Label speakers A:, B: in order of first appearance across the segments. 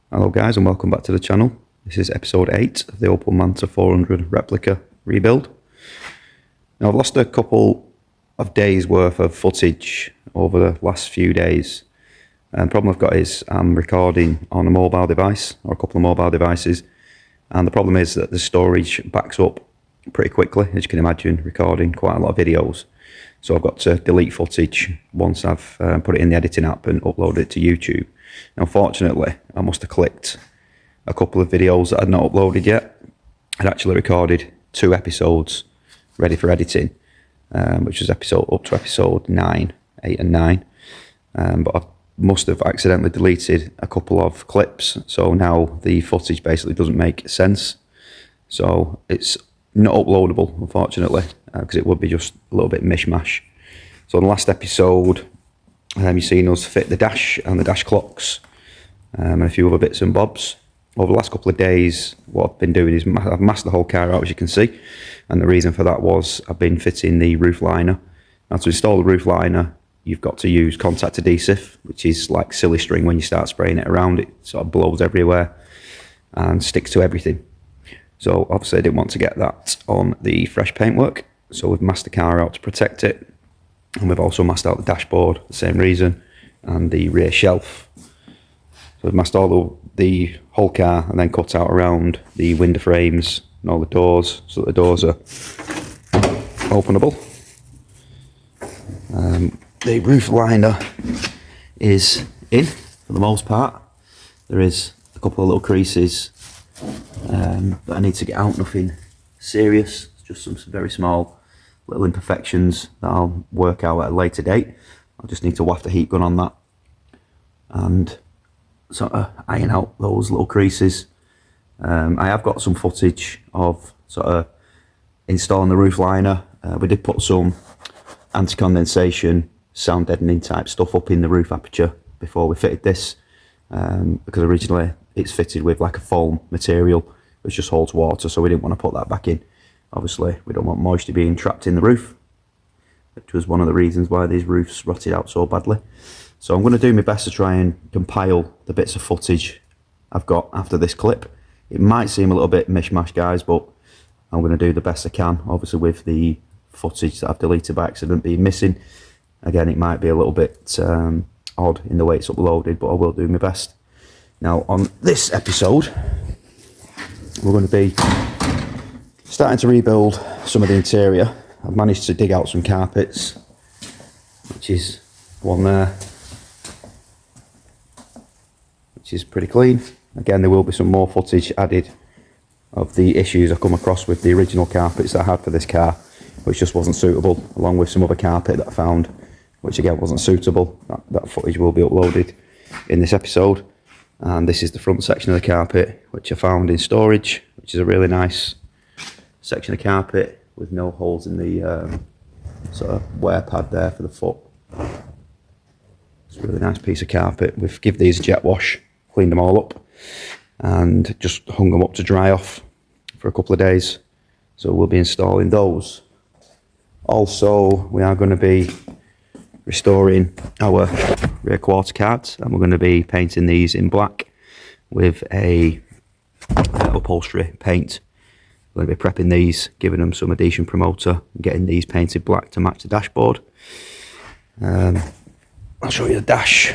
A: Hello guys and welcome back to the channel. This is episode 8 of the Opel Manta 400 replica rebuild. Now I've lost a couple of days worth of footage over the last few days. And the problem I've got is I'm recording on a mobile device or a couple of mobile devices, and the problem is that the storage backs up pretty quickly, as you can imagine, recording quite a lot of videos. So I've got to delete footage once I've put it in the editing app and upload it to YouTube. Now fortunately I must have clicked a couple of videos that I'd not uploaded yet. I'd actually recorded 2 episodes ready for editing, which was up to episode 9, 8 and 9. But I must have accidentally deleted a couple of clips, so now the footage basically doesn't make sense. So it's not uploadable, unfortunately, because it would be just a little bit mishmash. So in the last episode, you've seen us fit the dash and the dash clocks and a few other bits and bobs. Over the last couple of days, what I've been doing is I've masked the whole car out, as you can see, and the reason for that was I've been fitting the roof liner. Now to install the roof liner, you've got to use contact adhesive, which is like silly string. When you start spraying it around, it sort of blows everywhere and sticks to everything. So obviously I didn't want to get that on the fresh paintwork, so we've masked the car out to protect it, and we've also masked out the dashboard, the same reason, and the rear shelf. So we've masked all the whole car and then cut out around the window frames and all the doors, so that the doors are openable. The roof liner is in for the most part. There is a couple of little creases that I need to get out, nothing serious, just some very small little imperfections that I'll work out at a later date. I'll just need to waft the heat gun on that and sort of iron out those little creases. I have got some footage of sort of installing the roof liner. We did put some anti-condensation, sound deadening type stuff up in the roof aperture before we fitted this, because originally it's fitted with like a foam material which just holds water, so we didn't want to put that back in. Obviously we don't want moisture being trapped in the roof, which was one of the reasons why these roofs rotted out so badly. So I'm going to do my best to try and compile the bits of footage I've got after this clip. It might seem a little bit mishmash, guys, but I'm going to do the best I can, obviously with the footage that I've deleted by accident being missing. Again, it might be a little bit odd in the way it's uploaded, but I will do my best. Now on this episode we're going to be starting to rebuild some of the interior. I've managed to dig out some carpets, which is one there, which is pretty clean. Again, there will be some more footage added of the issues I come across with the original carpets that I had for this car, which just wasn't suitable, along with some other carpet that I found, which again wasn't suitable. That footage will be uploaded in this episode. And this is the front section of the carpet, which I found in storage, which is a really nice section of carpet with no holes in the sort of wear pad there for the foot. It's a really nice piece of carpet. We've given these a jet wash, cleaned them all up, and just hung them up to dry off for a couple of days. So we'll be installing those. Also, we are going to be restoring our rear quarter cards, and we're going to be painting these in black with a upholstery paint. We're going to be prepping these, giving them some adhesion promoter, and getting these painted black to match the dashboard. I'll show you the dash.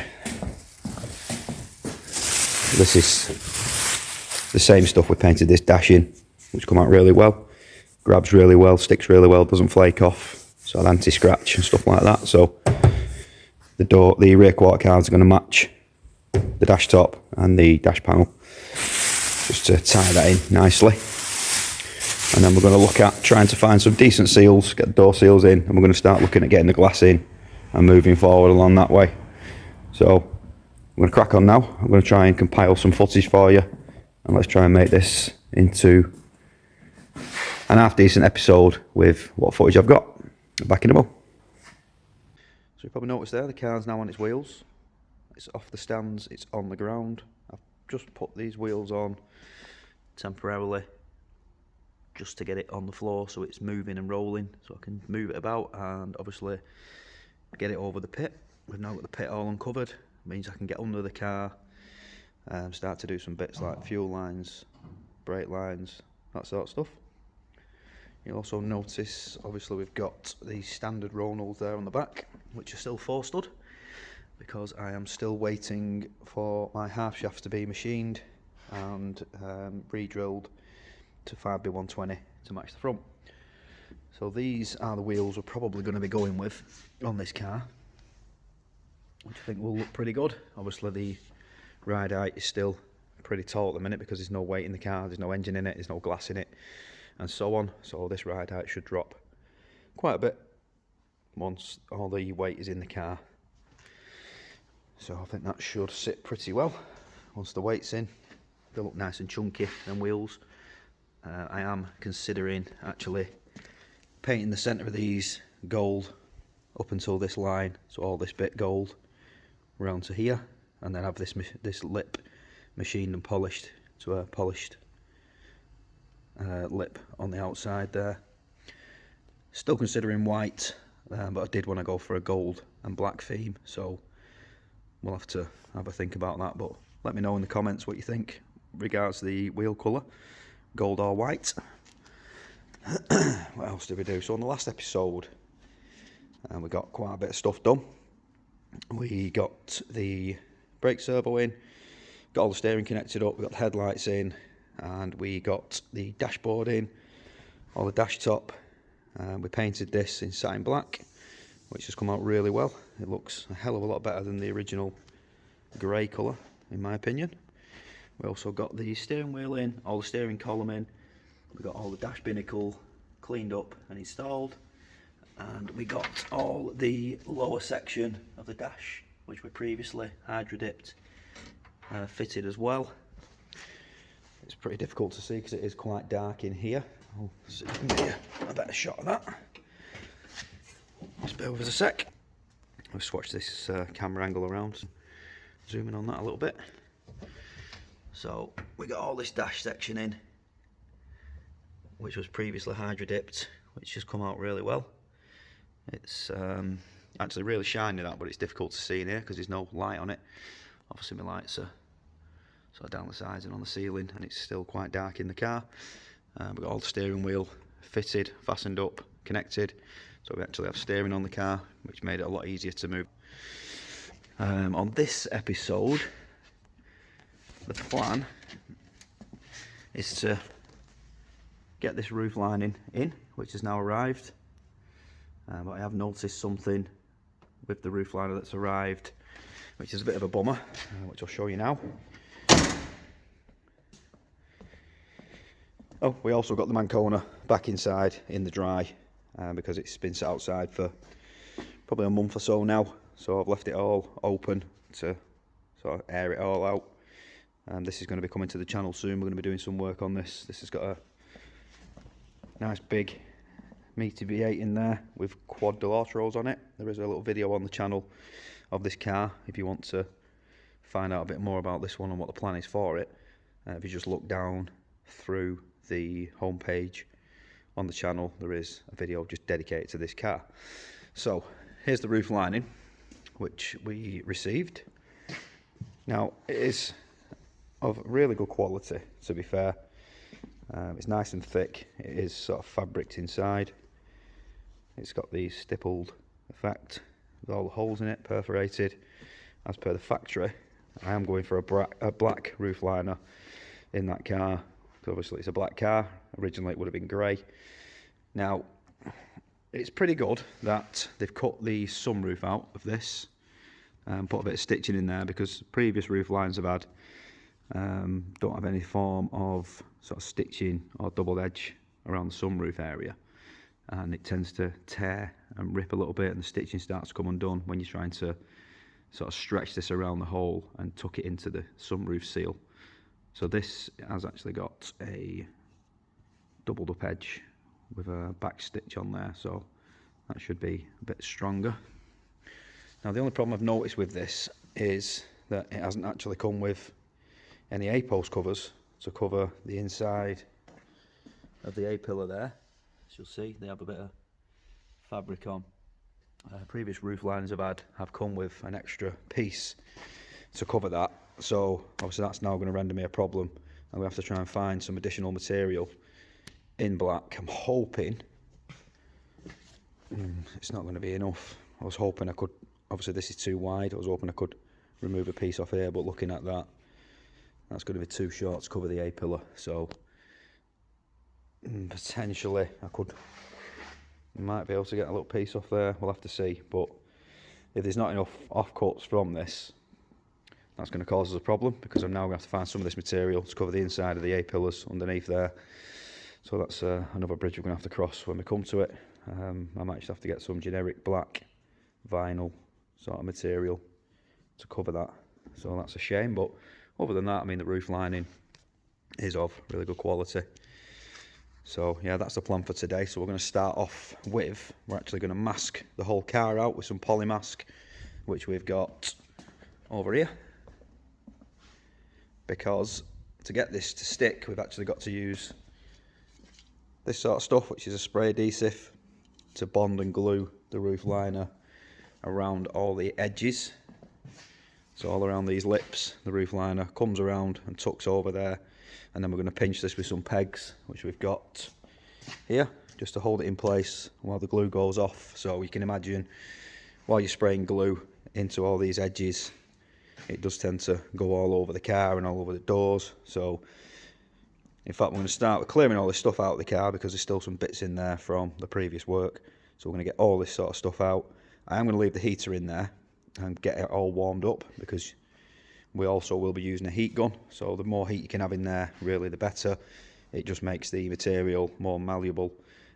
A: This is the same stuff we painted this dash in, which come out really well. Grabs really well, sticks really well, doesn't flake off, sort of anti-scratch and stuff like that. So the rear quarter cards are going to match the dash top and the dash panel, just to tie that in nicely. And then we're going to look at trying to find some decent seals, get the door seals in, and we're going to start looking at getting the glass in and moving forward along that way. So I'm going to crack on now. I'm going to try and compile some footage for you, and let's try and make this into an half decent episode with what footage I've got. Back in a moment. So you probably noticed there, the car's now on its wheels. It's off the stands, it's on the ground. I've just put these wheels on temporarily just to get it on the floor so it's moving and rolling, so I can move it about and obviously get it over the pit. We've now got the pit all uncovered. It means I can get under the car start to do some bits like fuel lines, brake lines, that sort of stuff. You'll also notice, obviously, we've got the standard roll there on the back, which are still 4-stud, because I am still waiting for my half shafts to be machined and re-drilled to 5B120 to match the front. So these are the wheels we're probably going to be going with on this car, which I think will look pretty good. Obviously the ride height is still pretty tall at the minute because there's no weight in the car, there's no engine in it, there's no glass in it, and so on. So this ride height should drop quite a bit once all the weight is in the car. So I think that should sit pretty well once the weight's in. They look nice and chunky, them wheels. I am considering actually painting the centre of these gold up until this line, so all this bit gold round to here, and then have this lip machined and polished to a polished lip on the outside there. Still considering white, but I did want to go for a gold and black theme, so we'll have to have a think about that. But let me know in the comments what you think regards the wheel colour, gold or white. What else did we do? So on the last episode, we got quite a bit of stuff done. We got the brake servo in, got all the steering connected up, we got the headlights in, and we got the dashboard in, all the dash top. We painted this in satin black, which has come out really well. It looks a hell of a lot better than the original grey colour, in my opinion. We also got the steering wheel in, all the steering column in. We got all the dash binnacle cleaned up and installed, and we got all the lower section of the dash, which we previously hydro dipped, fitted as well. It's pretty difficult to see because it is quite dark in here. I'll see if I can get a better shot of that. Just bear with us a sec. I'll swatch this camera angle around, zoom in on that a little bit. So we got all this dash section in, which was previously hydro dipped, which has come out really well. It's actually really shiny, that, but it's difficult to see in here because there's no light on it. Obviously my lights are sort of down the sides and on the ceiling, and it's still quite dark in the car. We've got all the steering wheel fitted, fastened up, connected, so we actually have steering on the car, which made it a lot easier to move. On this episode, the plan is to get this roof lining in, which has now arrived. But I have noticed something with the roof liner that's arrived, which is a bit of a bummer, which I'll show you now. Oh, we also got the Mancona back inside in the dry, because it's been set outside for probably a month or so now. So I've left it all open to sort of air it all out. This is going to be coming to the channel soon. We're going to be doing some work on this. This has got a nice big meaty V8 in there with quad Delortros on it. There is a little video on the channel of this car if you want to find out a bit more about this one and what the plan is for it. If you just look down through the homepage on the channel, there is a video just dedicated to this car. So here's the roof lining, which we received. Now it is of really good quality, to be fair. It's nice and thick. It is sort of fabricked inside. It's got the stippled effect with all the holes in it, perforated as per the factory. I am going for a black roof liner in that car. Obviously it's a black car. Originally it would have been grey. Now it's pretty good that they've cut the sunroof out of this and put a bit of stitching in there, because previous roof lines I've had don't have any form of sort of stitching or double edge around the sunroof area, and it tends to tear and rip a little bit, and the stitching starts to come undone when you're trying to sort of stretch this around the hole and tuck it into the sunroof seal. So this has actually got a doubled up edge with a back stitch on there, so that should be a bit stronger. Now the only problem I've noticed with this is that it hasn't actually come with any A-post covers to cover the inside of the A-pillar there. As you'll see, they have a bit of fabric on. Previous roof liners I've had have come with an extra piece to cover that. So obviously that's now going to render me a problem. I'm going to have to try and find some additional material in black. I'm hoping it's not going to be enough. I was hoping I could, obviously this is too wide, I was hoping I could remove a piece off here, but looking at that, that's going to be too short to cover the A-pillar. So potentially I might be able to get a little piece off there. We'll have to see. But if there's not enough offcuts from this, that's going to cause us a problem, because I'm now going to have to find some of this material to cover the inside of the A-pillars underneath there. So that's another bridge we're going to have to cross when we come to it. I might just have to get some generic black vinyl sort of material to cover that. So that's a shame, but other than that, I mean, the roof lining is of really good quality. So yeah, that's the plan for today. So we're going to start off with, we're actually going to mask the whole car out with some poly mask, which we've got over here. Because to get this to stick, we've actually got to use this sort of stuff, which is a spray adhesive, to bond and glue the roof liner around all the edges. So all around these lips, the roof liner comes around and tucks over there. And then we're going to pinch this with some pegs, which we've got here, just to hold it in place while the glue goes off. So you can imagine, while you're spraying glue into all these edges, it does tend to go all over the car and all over the doors. So in fact, we're going to start with clearing all this stuff out of the car, because there's still some bits in there from the previous work. So we're going to get all this sort of stuff out. I am going to leave the heater in there and get it all warmed up, because we also will be using a heat gun. So the more heat you can have in there, really the better. It just makes the material more malleable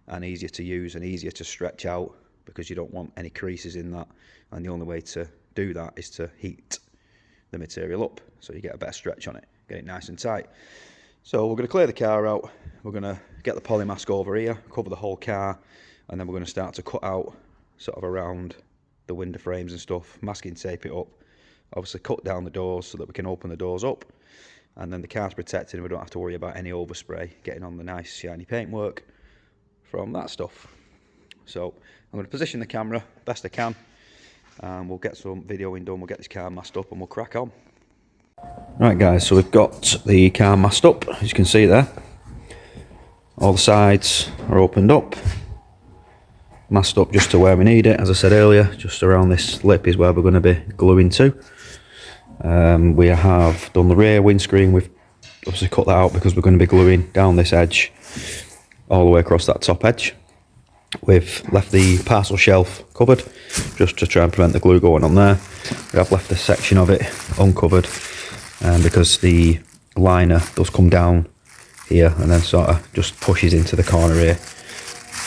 A: and easier to use and easier to stretch out, because you don't want any creases in that. And the only way to do that is to heat the material up, so you get a better stretch on it, get it nice and tight. So we're going to clear the car out, we're going to get the poly mask over here, cover the whole car, and then we're going to start to cut out sort of around the window frames and stuff, masking tape it up, obviously cut down the doors so that we can open the doors up, and then the car's protected and we don't have to worry about any overspray getting on the nice shiny paintwork from that stuff. So I'm going to position the camera best I can, and we'll get some videoing done, we'll get this car masked up and we'll crack on. Right guys, so we've got the car masked up, as you can see there. All the sides are opened up, masked up just to where we need it. As I said earlier, just around this lip is where we're going to be gluing to. We have done the rear windscreen, we've obviously cut that out because we're going to be gluing down this edge all the way across that top edge. We've left the parcel shelf covered just to try and prevent the glue going on there. We have left a section of it uncovered because the liner does come down here and then sort of just pushes into the corner here,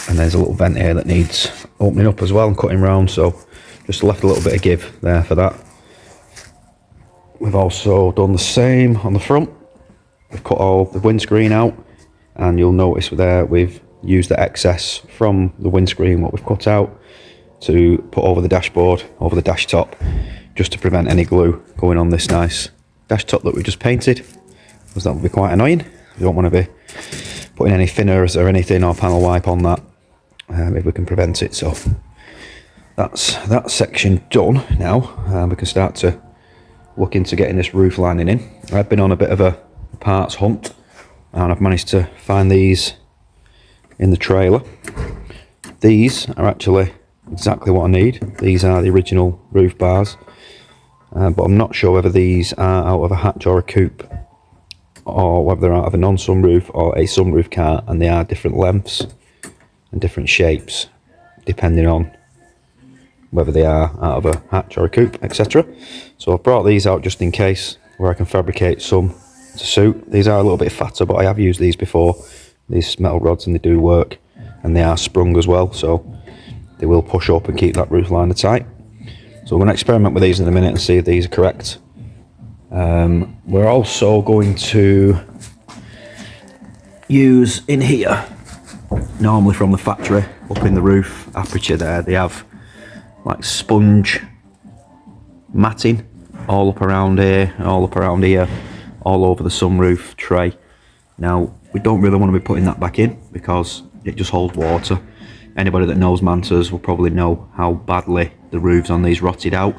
A: and there's a little vent here that needs opening up as well and cutting round, so just left a little bit of give there for that. We've also done the same on the front. We've cut all the windscreen out, and you'll notice there we've used the excess from the windscreen, what we've cut out, to put over the dashboard, over the dash top, just to prevent any glue going on this nice dash top that we just painted, because that would be quite annoying. You don't want to be putting any thinners or anything or panel wipe on that if we can prevent it. So that's that section done. Now we can start to look into getting this roof lining in. I've been on a bit of a parts hunt, and I've managed to find these in the trailer. These are actually exactly what I need. These are the original roof bars, but I'm not sure whether these are out of a hatch or a coupe, or whether they're out of a non-sunroof or a sunroof car, and they are different lengths and different shapes depending on whether they are out of a hatch or a coupe, etc. So I've brought these out just in case, where I can fabricate some to suit. These are a little bit fatter, but I have used these before, these metal rods, and they do work, and they are sprung as well, so they will push up and keep that roof liner tight. So we're going to experiment with these in a minute and see if these are correct. We're also going to use in here, normally from the factory, up in the roof aperture there, they have like sponge matting all up around here, all up around here, all over the sunroof tray. Now we don't really want to be putting that back in because it just holds water. Anybody that knows Mantas will probably know how badly the roofs on these rotted out,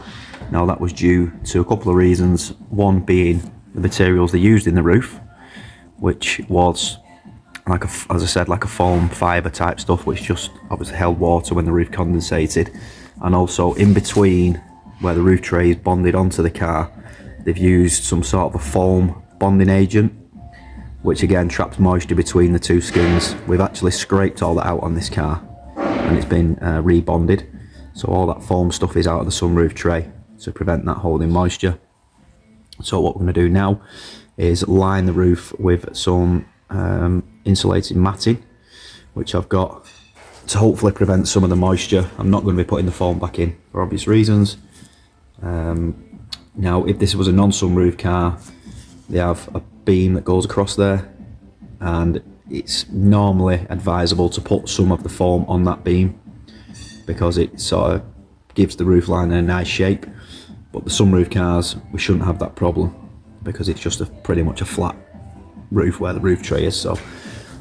A: Now that was due to a couple of reasons, one being the materials they used in the roof, which was like as I said, like a foam fibre type stuff, which just obviously held water when the roof condensated. And also in between where the roof tray is bonded onto the car, they've used some sort of a foam bonding agent, which again traps moisture between the two skins. We've actually scraped all that out on this car and it's been rebonded, so all that foam stuff is out of the sunroof tray to prevent that holding moisture. So what we're going to do now is line the roof with some insulated matting, which I've got to hopefully prevent some of the moisture. I'm not going to be putting the foam back in for obvious reasons. Now if this was a non-sunroof car, they have a beam that goes across there, and it's normally advisable to put some of the foam on that beam because it sort of gives the roof line a nice shape. But the sunroof cars, we shouldn't have that problem because it's just pretty much a flat roof where the roof tray is. So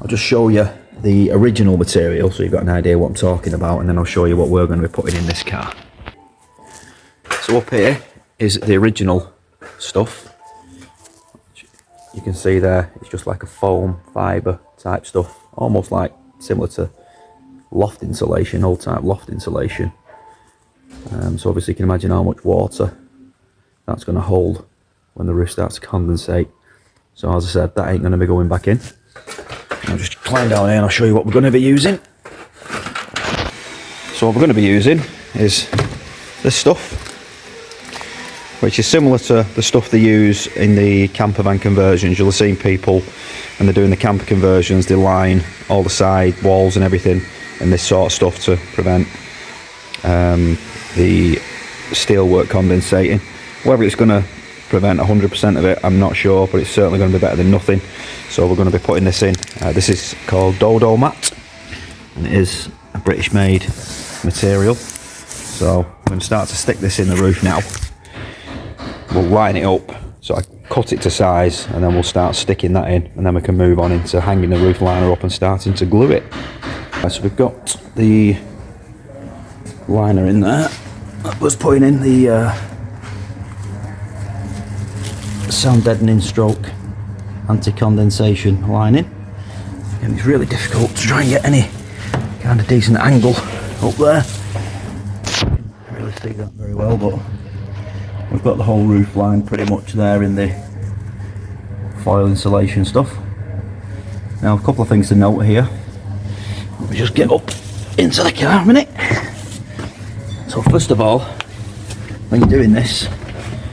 A: I'll just show you the original material so you've got an idea what I'm talking about, and then I'll show you what we're going to be putting in this car. So up here is the original stuff. You can see there, it's just like a foam fibre type stuff, almost like similar to loft insulation, old type loft insulation. So obviously you can imagine how much water that's going to hold when the roof starts to condensate. So as I said, that ain't going to be going back in. I'll just climb down here and I'll show you what we're going to be using. So what we're going to be using is this stuff, which is similar to the stuff they use in the camper van conversions. You'll have seen people, when they're doing the camper conversions, they line all the side walls and everything in this sort of stuff to prevent the steelwork condensating. Whether it's going to prevent 100% of it, I'm not sure, but it's certainly going to be better than nothing. So we're going to be putting this in. This is called Dodo Mat, and it is a British made material. So I'm going to start to stick this in the roof now. We'll line it up, so I cut it to size, and then we'll start sticking that in, and then we can move on into hanging the roof liner up and starting to glue it. So we've got the liner in there. That was putting in the sound deadening stroke anti-condensation lining, and it's really difficult to try and get any kind of decent angle up there. You can't really see that very well, but we've got the whole roof line pretty much there in the foil insulation stuff. Now a couple of things to note here. Let me just get up into the car a minute. So first of all, when you're doing this,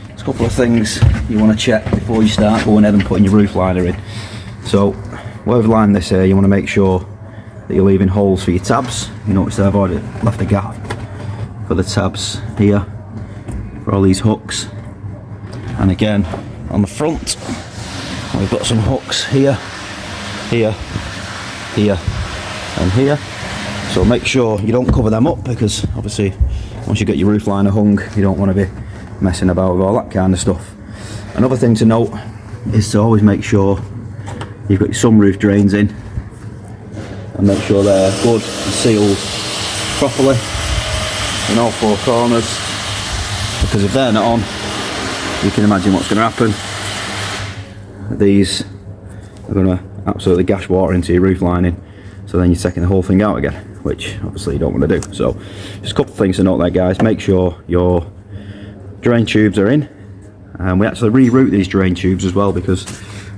A: there's a couple of things you want to check before you start going ahead and putting your roof liner in. So where we've lined this here, you want to make sure that you're leaving holes for your tabs. You notice I've already left a gap for the tabs here, for all these hooks. And again on the front we've got some hooks here, here, here and here. So make sure you don't cover them up, because obviously once you get your roof liner hung, you don't want to be messing about with all that kind of stuff. Another thing to note is to always make sure you've got your sunroof drains in, and make sure they're good and sealed properly in all four corners, because if they're not on, you can imagine what's going to happen. These are going to absolutely gash water into your roof lining, so then you're taking the whole thing out again, which obviously you don't want to do. So just a couple of things to note there, guys. Make sure your drain tubes are in, and we actually reroute these drain tubes as well, because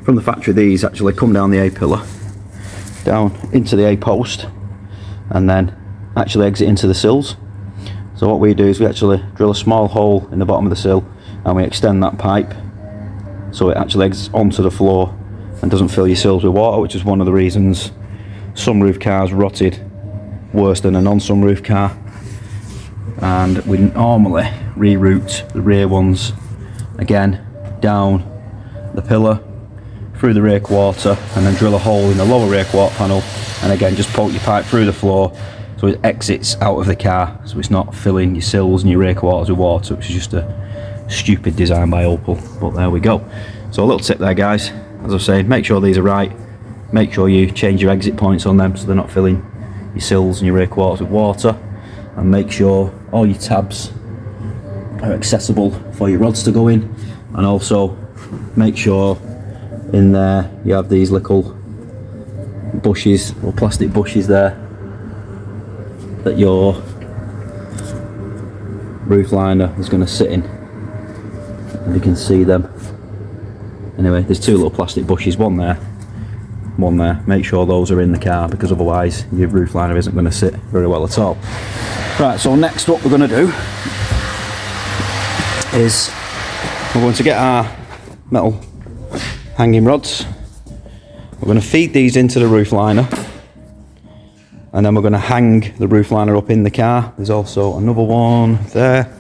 A: from the factory these actually come down the A pillar, down into the A post, and then actually exit into the sills. So what we do is we actually drill a small hole in the bottom of the sill, and we extend that pipe so it actually exits onto the floor and doesn't fill your sills with water, which is one of the reasons sunroof cars rotted worse than a non-sunroof car. And we normally reroute the rear ones again down the pillar, through the rear quarter, and then drill a hole in the lower rear quarter panel, and again just poke your pipe through the floor so it exits out of the car, so it's not filling your sills and your rear quarters with water, which is just a stupid design by Opel, but there we go. So a little tip there, guys, as I was saying, make sure these are right, make sure you change your exit points on them so they're not filling your sills and your rear quarters with water, and make sure all your tabs are accessible for your rods to go in, and also make sure in there you have these little bushes or plastic bushes there that your roof liner is going to sit in. If you can see them. Anyway, there's two little plastic bushes, one there, one there. Make sure those are in the car, because otherwise your roof liner isn't going to sit very well at all. Right, so next what we're going to do is we're going to get our metal hanging rods. We're going to feed these into the roof liner, and then we're going to hang the roof liner up in the car. There's also another one there.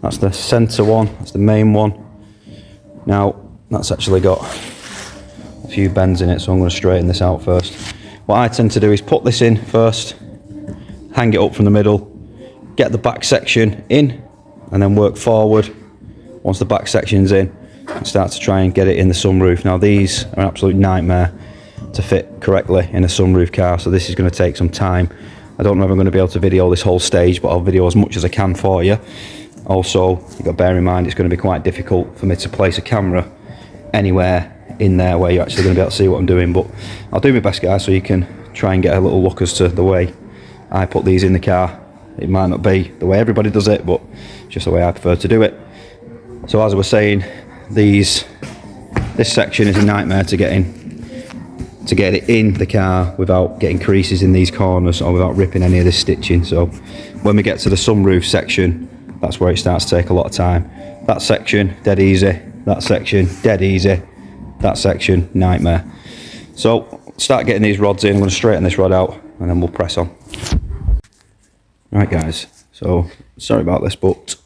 A: That's the centre one, that's the main one. Now, that's actually got a few bends in it, so I'm going to straighten this out first. What I tend to do is put this in first, hang it up from the middle, get the back section in, and then work forward once the back section's in, and start to try and get it in the sunroof. Now, these are an absolute nightmare to fit correctly in a sunroof car, so this is going to take some time. I don't know if I'm going to be able to video this whole stage, but I'll video as much as I can for you. Also, you've got to bear in mind it's going to be quite difficult for me to place a camera anywhere in there where you're actually going to be able to see what I'm doing, but I'll do my best, guys, so you can try and get a little look as to the way I put these in the car. It might not be the way everybody does it, but it's just the way I prefer to do it. So as I was saying, this section is a nightmare to get it in the car without getting creases in these corners or without ripping any of this stitching. So when we get to the sunroof section, that's where it starts to take a lot of time. That section, dead easy. That section, dead easy. That section, nightmare. So start getting these rods in. I'm going to straighten this rod out and then we'll press on. Right, guys, so sorry about this, but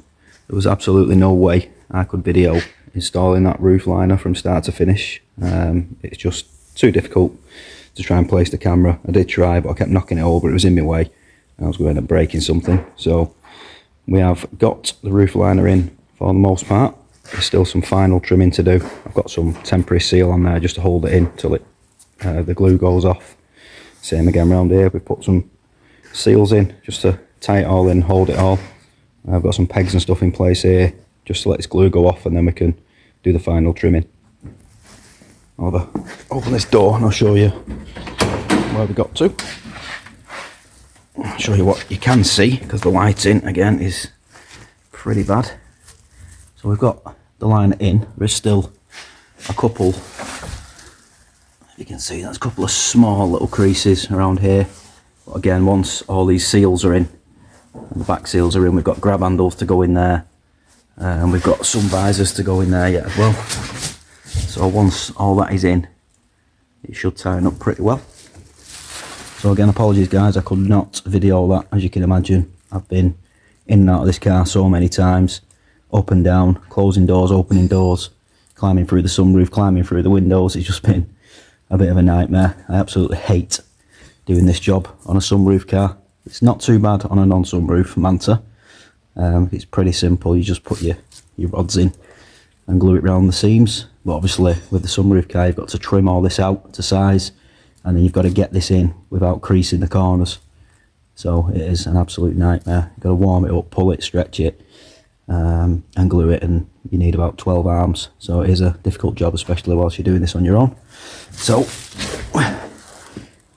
A: there was absolutely no way I could video installing that roof liner from start to finish. It's just too difficult to try and place the camera. I did try, but I kept knocking it over. It was in my way. I was going to end up breaking something. So we have got the roof liner in for the most part. There's still some final trimming to do. I've got some temporary seal on there just to hold it in till the glue goes off. Same again around here. We've put some seals in just to tie it all in, hold it all. I've got some pegs and stuff in place here just to let this glue go off, and then we can do the final trimming. I'll open this door and I'll show you where we got to. I'll show you what you can see, because the lighting again is pretty bad. So we've got the liner in. There's still a couple, you can see there's a couple of small little creases around here, but again, once all these seals are in and the back seals are in, we've got grab handles to go in there, and we've got some visors to go in there yet as well. So once all that is in, it should tighten up pretty well. So again, apologies guys, I could not video that. As you can imagine, I've been in and out of this car so many times, up and down, closing doors, opening doors, climbing through the sunroof, climbing through the windows. It's just been a bit of a nightmare. I absolutely hate doing this job on a sunroof car. It's not too bad on a non-sunroof Manta. It's pretty simple. You just put your rods in and glue it around the seams. But obviously with the sunroof car, you've got to trim all this out to size, and then you've got to get this in without creasing the corners. So it is an absolute nightmare. You've got to warm it up, pull it, stretch it, and glue it, and you need about 12 arms. So it is a difficult job, especially whilst you're doing this on your own. So I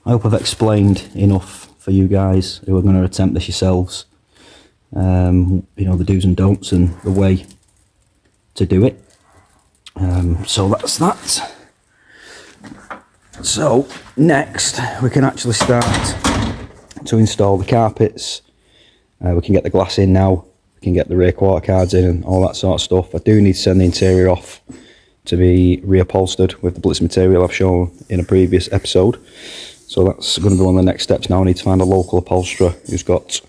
A: hope I've explained enough for you guys who are going to attempt this yourselves. You know, the do's and don'ts and the way to do it. So that's that. So next we can actually start to install the carpets. We can get the glass in now, we can get the rear quarter cards in and all that sort of stuff. I do need to send the interior off to be reupholstered with the blitz material I've shown in a previous episode. So that's going to be one of the next steps now. I need to find a local upholsterer who's got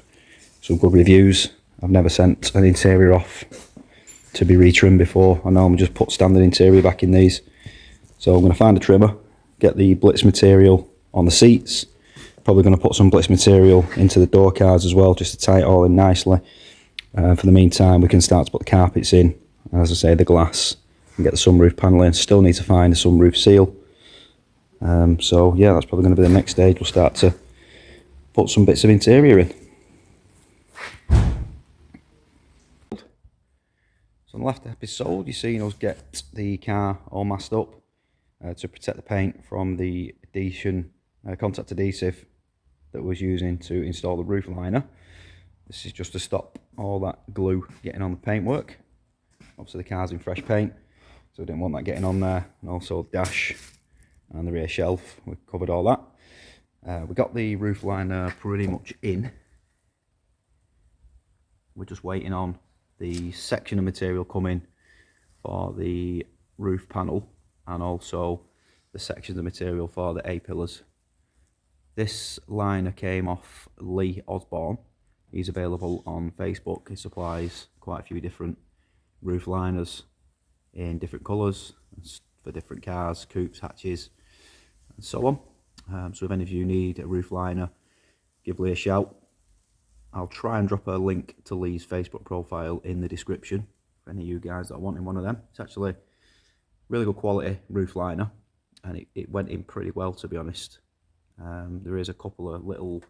A: some good reviews. I've never sent an interior off to be retrimmed before. I normally just put standard interior back in these. So I'm going to find a trimmer, get the blitz material on the seats. Probably going to put some blitz material into the door cards as well, just to tie it all in nicely. For the meantime, we can start to put the carpets in. As I say, the glass, and get the sunroof panel in. Still need to find a sunroof seal. So yeah, that's probably going to be the next stage. We'll start to put some bits of interior in. on the last episode, you've seen us get the car all masked up to protect the paint from the contact adhesive that was using to install the roof liner. This is just to stop all that glue getting on the paintwork. Obviously the car's in fresh paint, so we didn't want that getting on there. And also the dash and the rear shelf, we covered all that. We got the roof liner pretty much in. We're just waiting on the section of material coming for the roof panel and also the sections of material for the A-pillars. This liner came off Lee Osborne. He's available on Facebook. He supplies quite a few different roof liners in different colours for different cars, coupes, hatches and so on. So if any of you need a roof liner, give Lee a shout. I'll try and drop a link to Lee's Facebook profile in the description for any of you guys that are wanting one of them. It's actually really good quality roof liner, and it went in pretty well, to be honest. There is a couple of little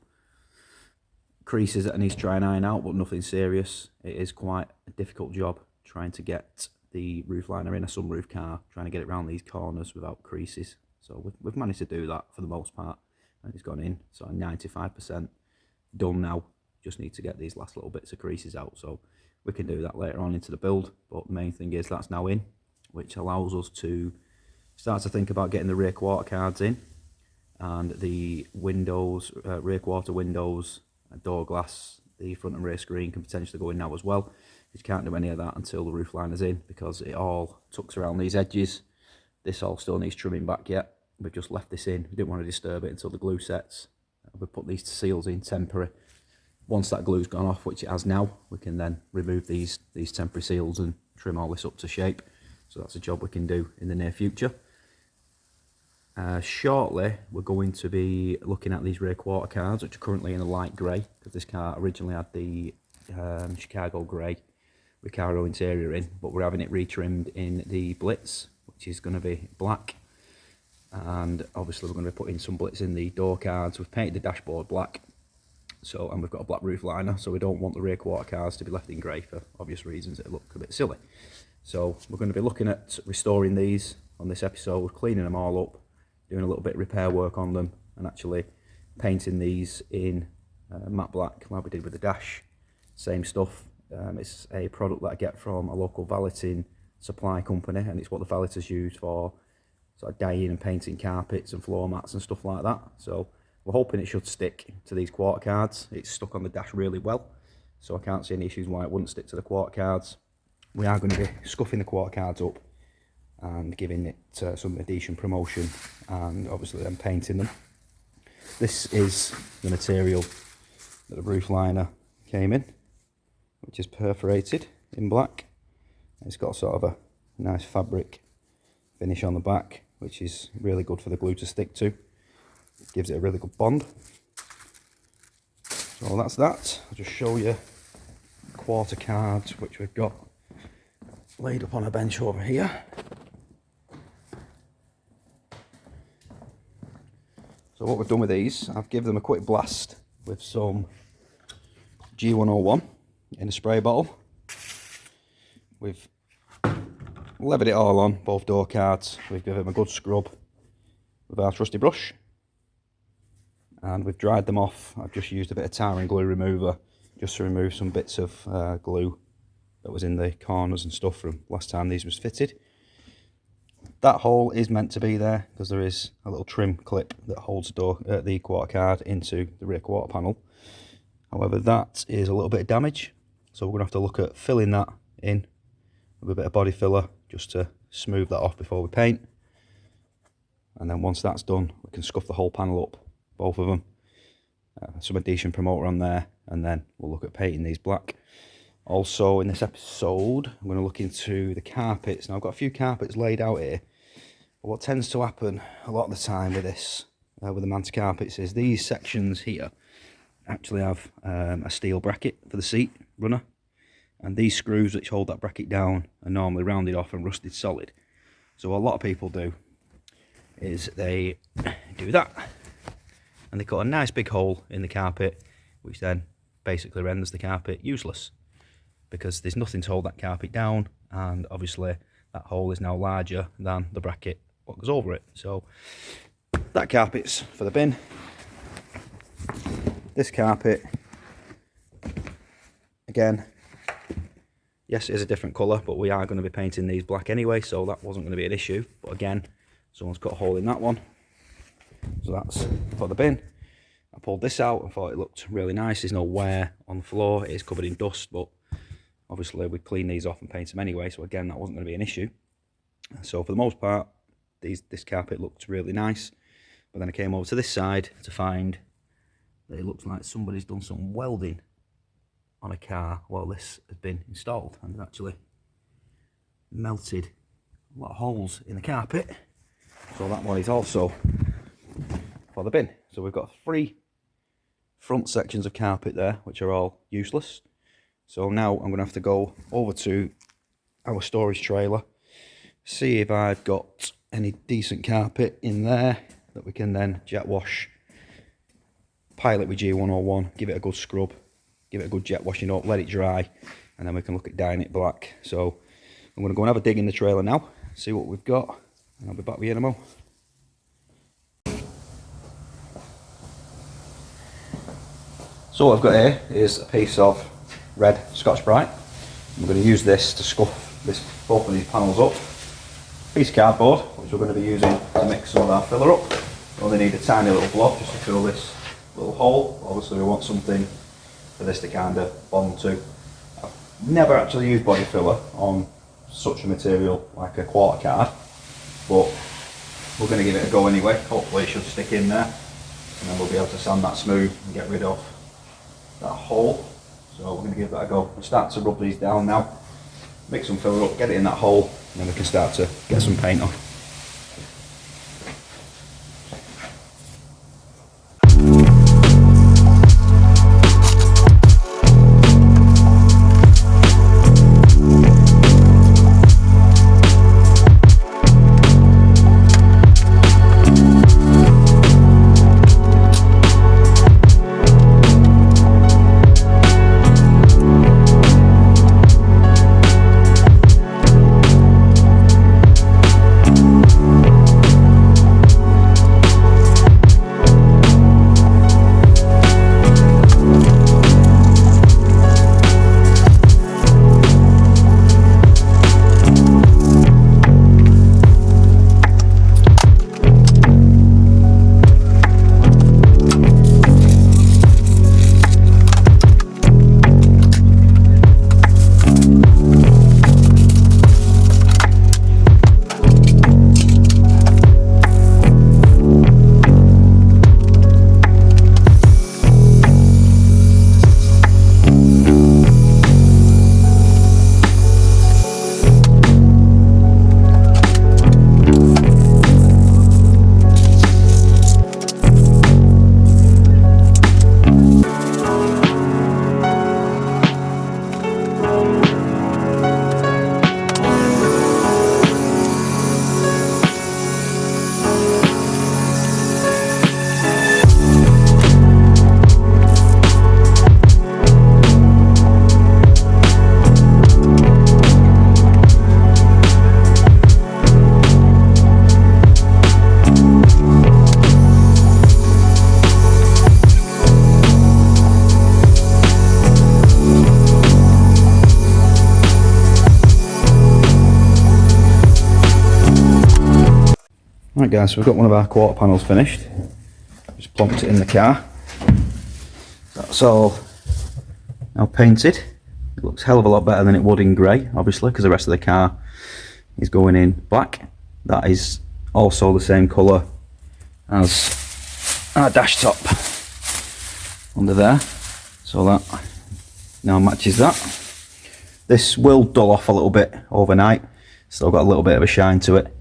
A: creases that I need to try and iron out, but nothing serious. It is quite a difficult job trying to get the roof liner in a sunroof car, trying to get it around these corners without creases. So we've managed to do that for the most part, and it's gone in. So 95% done now. Just need to get these last little bits of creases out, so we can do that later on into the build. But the main thing is that's now in, which allows us to start to think about getting the rear quarter cards in, and the windows, rear quarter windows, door glass, the front and rear screen can potentially go in now as well. You can't do any of that until the roof liner's in, because it all tucks around these edges. This all still needs trimming back yet. We've just left this in. We didn't want to disturb it until the glue sets. We put these seals in temporary. Once that glue's gone off, which it has now, we can then remove these temporary seals and trim all this up to shape. So that's a job we can do in the near future. Shortly, we're going to be looking at these rear quarter cards, which are currently in a light grey, because this car originally had the Chicago grey Recaro interior in, but we're having it retrimmed in the Blitz, which is going to be black. And obviously we're going to be putting some Blitz in the door cards. We've painted the dashboard black. And we've got a black roof liner, so we don't want the rear quarter cars to be left in grey for obvious reasons. It'll look a bit silly. So we're going to be looking at restoring these on this episode, cleaning them all up, doing a little bit of repair work on them, and actually painting these in matte black like we did with the dash. Same stuff. It's a product that I get from a local valeting supply company, and it's what the valeters use for sort of dyeing and painting carpets and floor mats and stuff like that. So we're hoping it should stick to these quarter cards. It's stuck on the dash really well, so I can't see any issues why it wouldn't stick to the quarter cards. We are going to be scuffing the quarter cards up and giving it some adhesion promotion, and obviously then painting them. This is the material that the roof liner came in, which is perforated in black. It's got sort of a nice fabric finish on the back, which is really good for the glue to stick to. Gives it a really good bond. So that's that. I'll just show you quarter cards which we've got laid up on a bench over here. So what we've done with these, I've given them a quick blast with some G101 in a spray bottle. We've levered it all on, both door cards. We've given them a good scrub with our trusty brush. And we've dried them off. I've just used a bit of tar and glue remover just to remove some bits of glue that was in the corners and stuff from last time these was fitted. That hole is meant to be there because there is a little trim clip that holds the quarter card into the rear quarter panel. However, that is a little bit of damage, so we're going to have to look at filling that in with a bit of body filler just to smooth that off before we paint. And then once that's done, we can scuff the whole panel up, both of them, some adhesion promoter on there, and then we'll look at painting these black. Also in this episode, I'm going to look into the carpets. Now I've got a few carpets laid out here, but what tends to happen a lot of the time with this, with the Manta carpets, is these sections here actually have a steel bracket for the seat runner, and these screws which hold that bracket down are normally rounded off and rusted solid. So what a lot of people do is they do that, and they cut a nice big hole in the carpet, which then basically renders the carpet useless, because there's nothing to hold that carpet down, and obviously that hole is now larger than the bracket what goes over it. So that carpet's for the bin. This carpet, again, yes, it is a different colour, but we are going to be painting these black anyway, so that wasn't going to be an issue. But again, someone's cut a hole in that one, so that's for the bin. I pulled this out and thought it looked really nice. There's no wear on the floor, it is covered in dust, but obviously we'd clean these off and paint them anyway, so again, that wasn't going to be an issue. So for the most part, this carpet looked really nice. But then I came over to this side to find that it looks like somebody's done some welding on a car while this has been installed, and actually melted a lot of holes in the carpet. So that one is also for the bin. So we've got 3 front sections of carpet there, which are all useless. So now I'm going to have to go over to our storage trailer, see if I've got any decent carpet in there that we can then jet wash, pile it with G101, give it a good scrub, give it a good jet washing up, let it dry, and then we can look at dyeing it black. So I'm going to go and have a dig in the trailer now, see what we've got, and I'll be back with you in a mo. So what I've got here is a piece of red Scotch-Brite. I'm going to use this to scuff both of these panels up. Piece of cardboard, which we're going to be using to mix some of our filler up. We only need a tiny little block just to fill this little hole. Obviously we want something for this to kind of bond to. I've never actually used body filler on such a material like a quarter card, but we're going to give it a go anyway. Hopefully it should stick in there, and then we'll be able to sand that smooth and get rid of that hole. So we're going to give that a go. We'll start to rub these down now, mix some filler up, get it in that hole, and then we can start to get some paint on. Right guys, so we've got one of our quarter panels finished. Just plonked it in the car. That's all now painted. It looks a hell of a lot better than it would in grey, obviously, because the rest of the car is going in black. That is also the same colour as our dash top under there. So that now matches that. This will dull off a little bit overnight. Still got a little bit of a shine to it.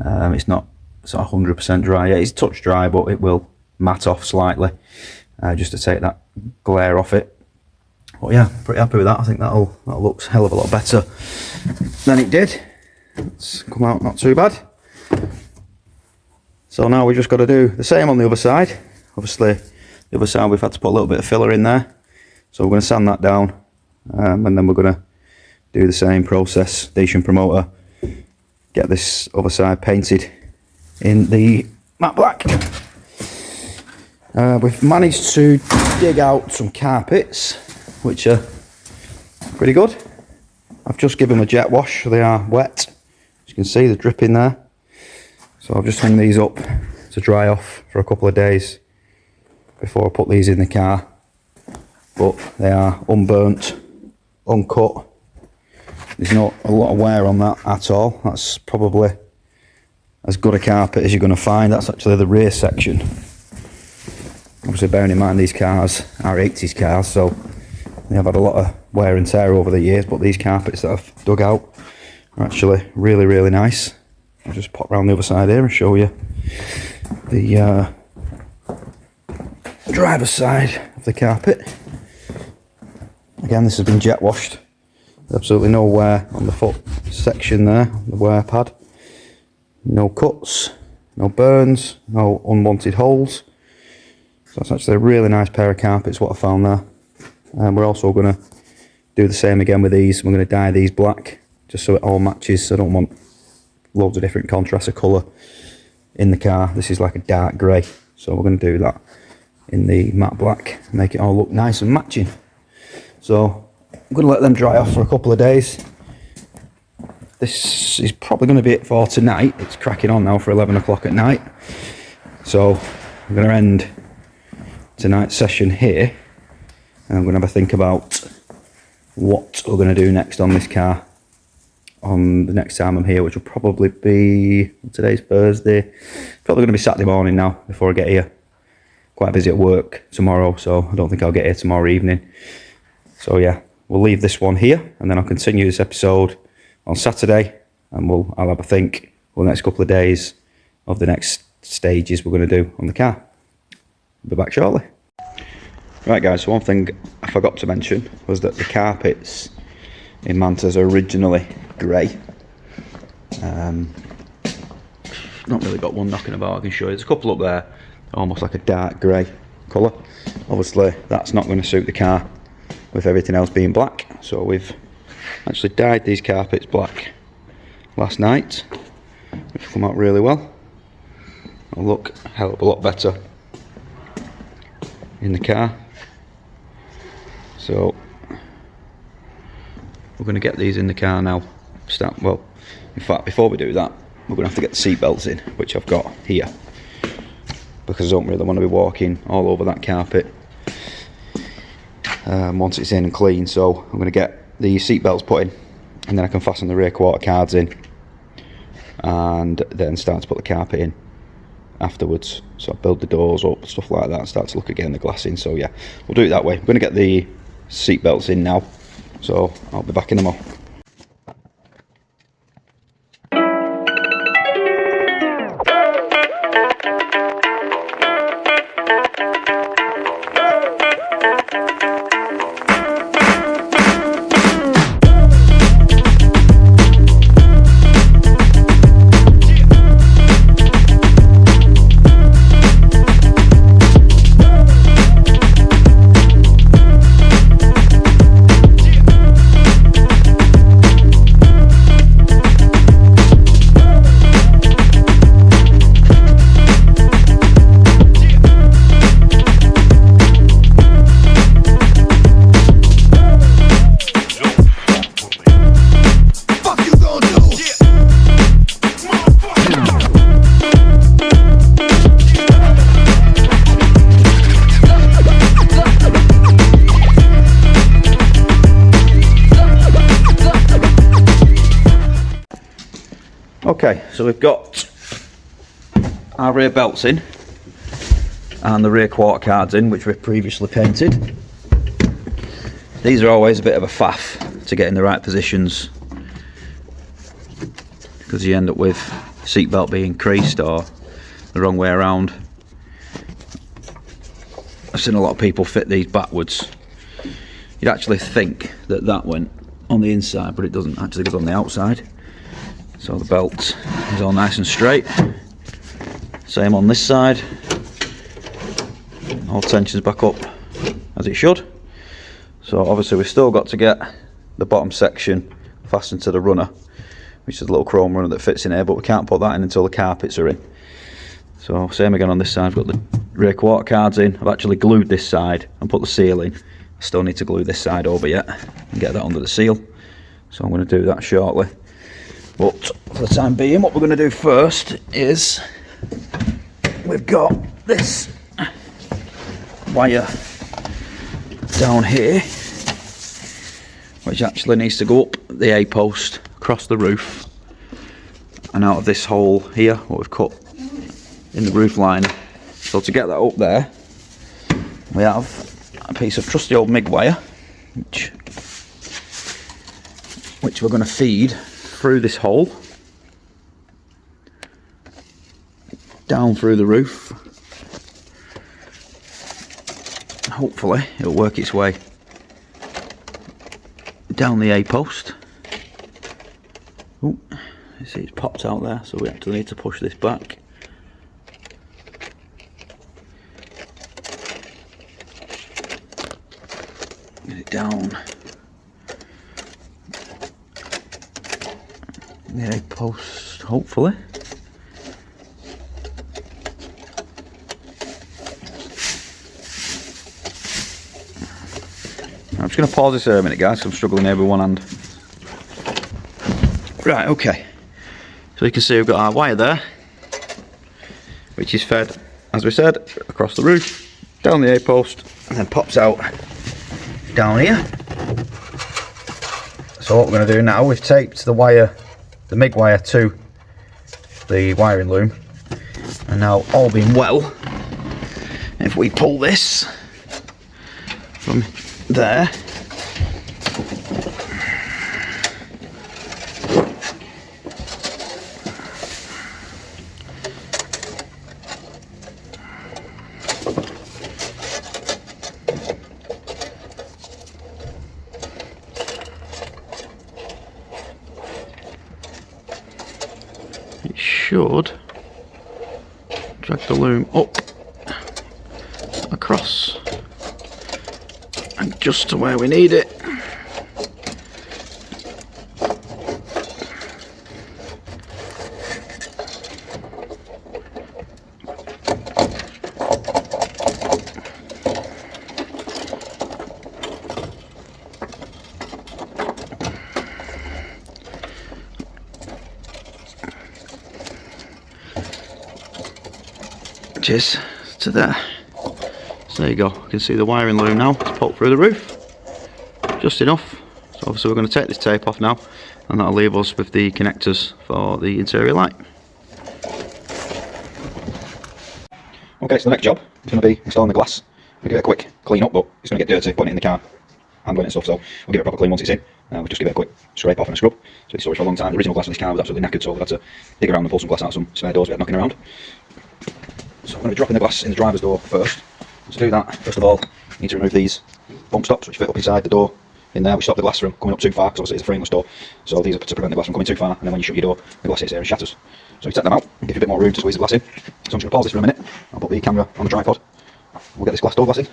A: It's not 100% dry yet. It's touch dry, but it will matte off slightly just to take that glare off it. But yeah, pretty happy with that. I think that looks a hell of a lot better than it did. It's come out not too bad. So now we just got to do the same on the other side. Obviously, the other side we've had to put a little bit of filler in there. So we're going to sand that down, and then we're going to do the same process, station promoter, get this other side painted in the matte black. We've managed to dig out some carpets, which are pretty good. I've just given them a jet wash, so they are wet. As you can see, they're dripping there. So I've just hung these up to dry off for a couple of days before I put these in the car. But they are unburnt, uncut. There's not a lot of wear on that at all. That's probably as good a carpet as you're going to find. That's actually the rear section. Obviously, bearing in mind these cars are 80s cars, so they have had a lot of wear and tear over the years, but these carpets that I've dug out are actually really, really nice. I'll just pop round the other side here and show you the driver's side of the carpet. Again, this has been jet washed. There's absolutely no wear on the foot section there, the wear pad. No cuts, no burns, no unwanted holes. So that's actually a really nice pair of carpets, what I found there. And we're also going to do the same again with these. We're going to dye these black, just so it all matches. I don't want loads of different contrasts of colour in the car. This is like a dark grey, so we're going to do that in the matte black, make it all look nice and matching. So I'm going to let them dry off for a couple of days. This is probably going to be it for tonight. It's cracking on now for 11 o'clock at night. So I'm going to end tonight's session here, and I'm going to have a think about what we're going to do next on this car on the next time I'm here, which will probably be, today's Thursday, probably going to be Saturday morning now before I get here. Quite busy at work tomorrow, so I don't think I'll get here tomorrow evening. So yeah, we'll leave this one here, and then I'll continue this episode on Saturday, and I'll have a think for the next couple of days of the next stages we're going to do on the car. Be back shortly. Right guys, so one thing I forgot to mention was that the carpets in Mantas are originally grey. Not really got one knocking about, I can show you. There's a couple up there, almost like a dark grey colour. Obviously that's not going to suit the car with everything else being black, so we've actually dyed these carpets black last night, which come out really well. It'll look a hell of a lot better in the car. So we're going to get these in the car now. Well, in fact, before we do that, we're going to have to get the seat belts in, which I've got here, because I don't really want to be walking all over that carpet once it's in and clean. So I'm going to get the seat belts put in, and then I can fasten the rear quarter cards in, and then start to put the carpet in afterwards. So I'll build the doors up, stuff like that, and start to look again the glass in. So yeah, we'll do it that way. We're going to get the seat belts in now, so I'll be back in a moment. Okay, so we've got our rear belts in and the rear quarter cards in, which we've previously painted. These are always a bit of a faff to get in the right positions, because you end up with seat belt being creased or the wrong way around. I've seen a lot of people fit these backwards. You'd actually think that that went on the inside, but it doesn't, actually goes on the outside. So the belt is all nice and straight. Same on this side. All tensions back up as it should. So obviously we've still got to get the bottom section fastened to the runner, which is a little chrome runner that fits in here, but we can't put that in until the carpets are in. So same again on this side, we've got the rear quarter cards in. I've actually glued this side and put the seal in. I still need to glue this side over yet and get that under the seal. So I'm going to do that shortly. But for the time being, what we're going to do first is we've got this wire down here, which actually needs to go up the A-post, across the roof, and out of this hole here, what we've cut in the roof line. So to get that up there, we have a piece of trusty old MIG wire, which we're going to feed through this hole, down through the roof. Hopefully it'll work its way down the A-post. Oh, you see it's popped out there, so we actually need to push this back. Get it down the A-post, hopefully. I'm just going to pause this here a minute, guys, because I'm struggling here with one hand. Right, okay. So you can see we've got our wire there, which is fed, as we said, across the roof, down the A-post, and then pops out down here. So what we're going to do now, we've taped the wire, the MIG wire, to the wiring loom, and now, all being well, if we pull this from there, it should drag the loom up across and just to where we need it. Is to there. So there you go, you can see the wiring loom now, it's poked through the roof just enough. So obviously we're going to take this tape off now, and that'll leave us with the connectors for the interior light. Okay, so the next job is going to be installing the glass. We'll give it a quick clean up, but it's going to get dirty putting it in the car, handling it and stuff, so we'll give it a proper clean once it's in. We'll just give it a quick scrape off and a scrub. So it's storage for a long time. The original glass on this car was absolutely knackered, so we had to dig around and pull some glass out of some spare doors we had knocking around. So I'm going to be dropping the glass in the driver's door first. To do that, first of all, you need to remove these bump stops which fit up inside the door in there, which stop the glass from coming up too far, because obviously it's a frameless door. So these are to prevent the glass from coming too far, and then when you shut your door, the glass hits here and shatters. So you take them out, give you a bit more room to squeeze the glass in. So I'm just going to pause this for a minute. I'll put the camera on the tripod. We'll get this glass door glass in.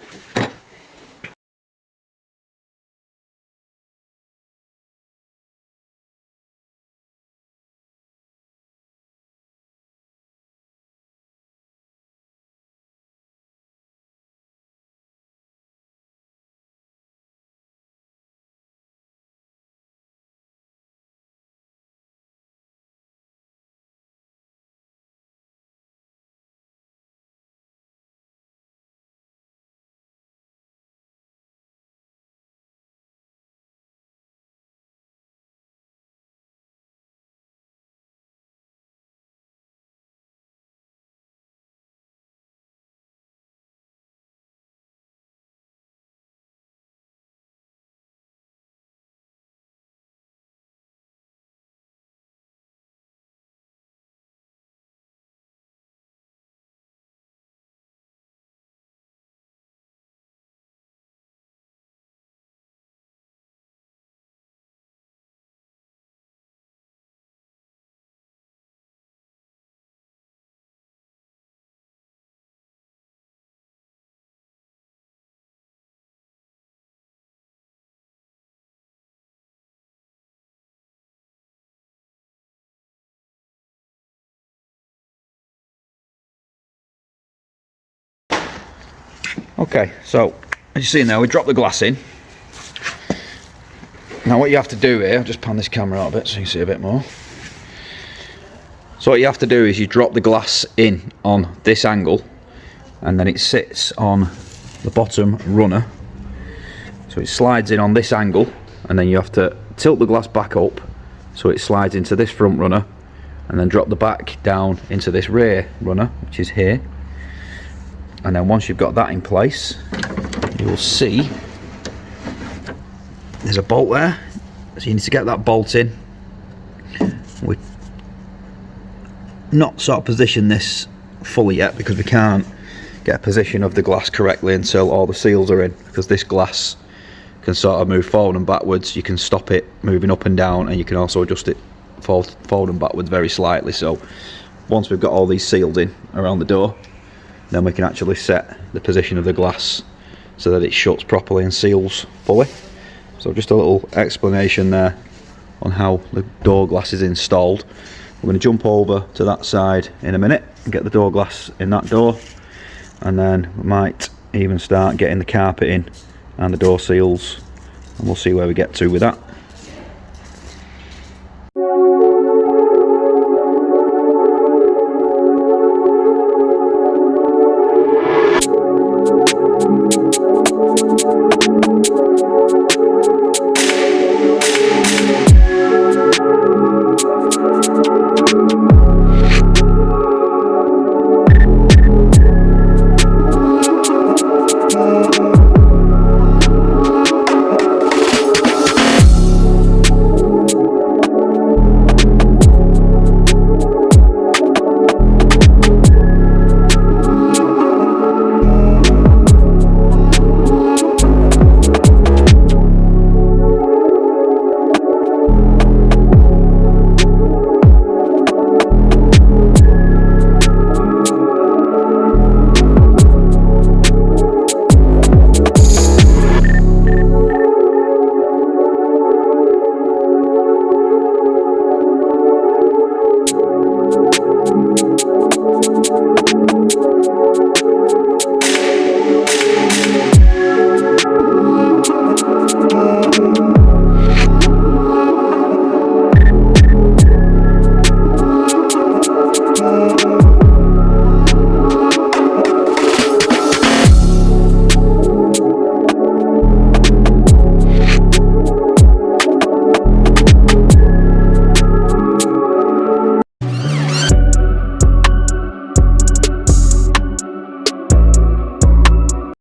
A: Okay, so as you see now, we drop the glass in. Now what you have to do here, I'll just pan this camera out a bit so you can see a bit more. So what you have to do is you drop the glass in on this angle, and then it sits on the bottom runner. So it slides in on this angle, and then you have to tilt the glass back up so it slides into this front runner, and then drop the back down into this rear runner, which is here. And then once you've got that in place, you will see there's a bolt there, so you need to get that bolt in. We're not sort of position this fully yet because we can't get a position of the glass correctly until all the seals are in, because this glass can sort of move forward and backwards. You can stop it moving up and down, and you can also adjust it forward and backwards very slightly. So once we've got all these sealed in around the door, then we can actually set the position of the glass so that it shuts properly and seals fully. So just a little explanation there on how the door glass is installed. We're going to jump over to that side in a minute and get the door glass in that door, and then we might even start getting the carpet in and the door seals, and we'll see where we get to with that.